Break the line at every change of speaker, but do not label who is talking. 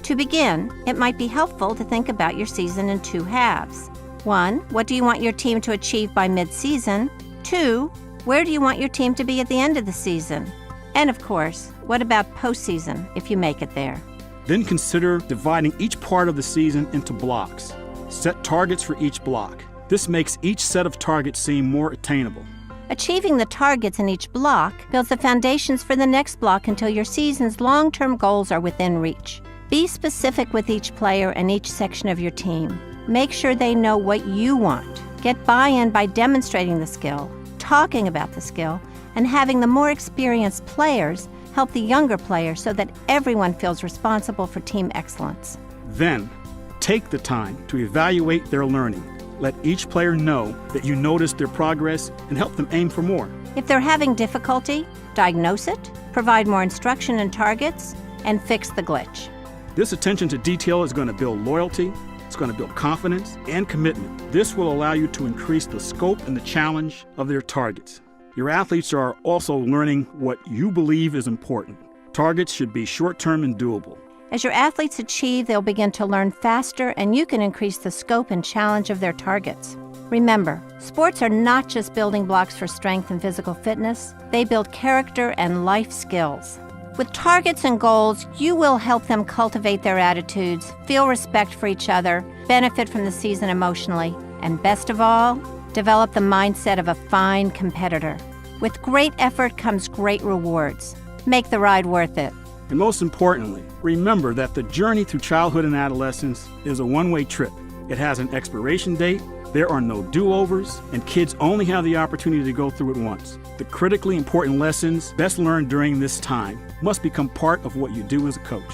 To begin, it might be helpful to think about your season in 2 halves. 1, what do you want your team to achieve by mid-season? 2, where do you want your team to be at the end of the season? And of course, what about postseason if you make it there?
Then consider dividing each part of the season into blocks. Set targets for each block. This makes each set of targets seem more attainable.
Achieving the targets in each block builds the foundations for the next block until your season's long-term goals are within reach. Be specific with each player and each section of your team. Make sure they know what you want. Get buy-in by demonstrating the skill, talking about the skill, and having the more experienced players help the younger players so that everyone feels responsible for team excellence.
Then, take the time to evaluate their learning. Let each player know that you noticed their progress and help them aim for more.
If they're having difficulty, diagnose it, provide more instruction and targets, and fix the glitch.
This attention to detail is going to build loyalty, it's going to build confidence and commitment. This will allow you to increase the scope and the challenge of their targets. Your athletes are also learning what you believe is important. Targets should be short-term and doable.
As your athletes achieve, they'll begin to learn faster, and you can increase the scope and challenge of their targets. Remember, sports are not just building blocks for strength and physical fitness. They build character and life skills. With targets and goals, you will help them cultivate their attitudes, feel respect for each other, benefit from the season emotionally, and best of all, develop the mindset of a fine competitor. With great effort comes great rewards. Make the ride worth it.
And most importantly, remember that the journey through childhood and adolescence is a one-way trip. It has an expiration date, there are no do-overs, and kids only have the opportunity to go through it once. The critically important lessons best learned during this time must become part of what you do as a coach.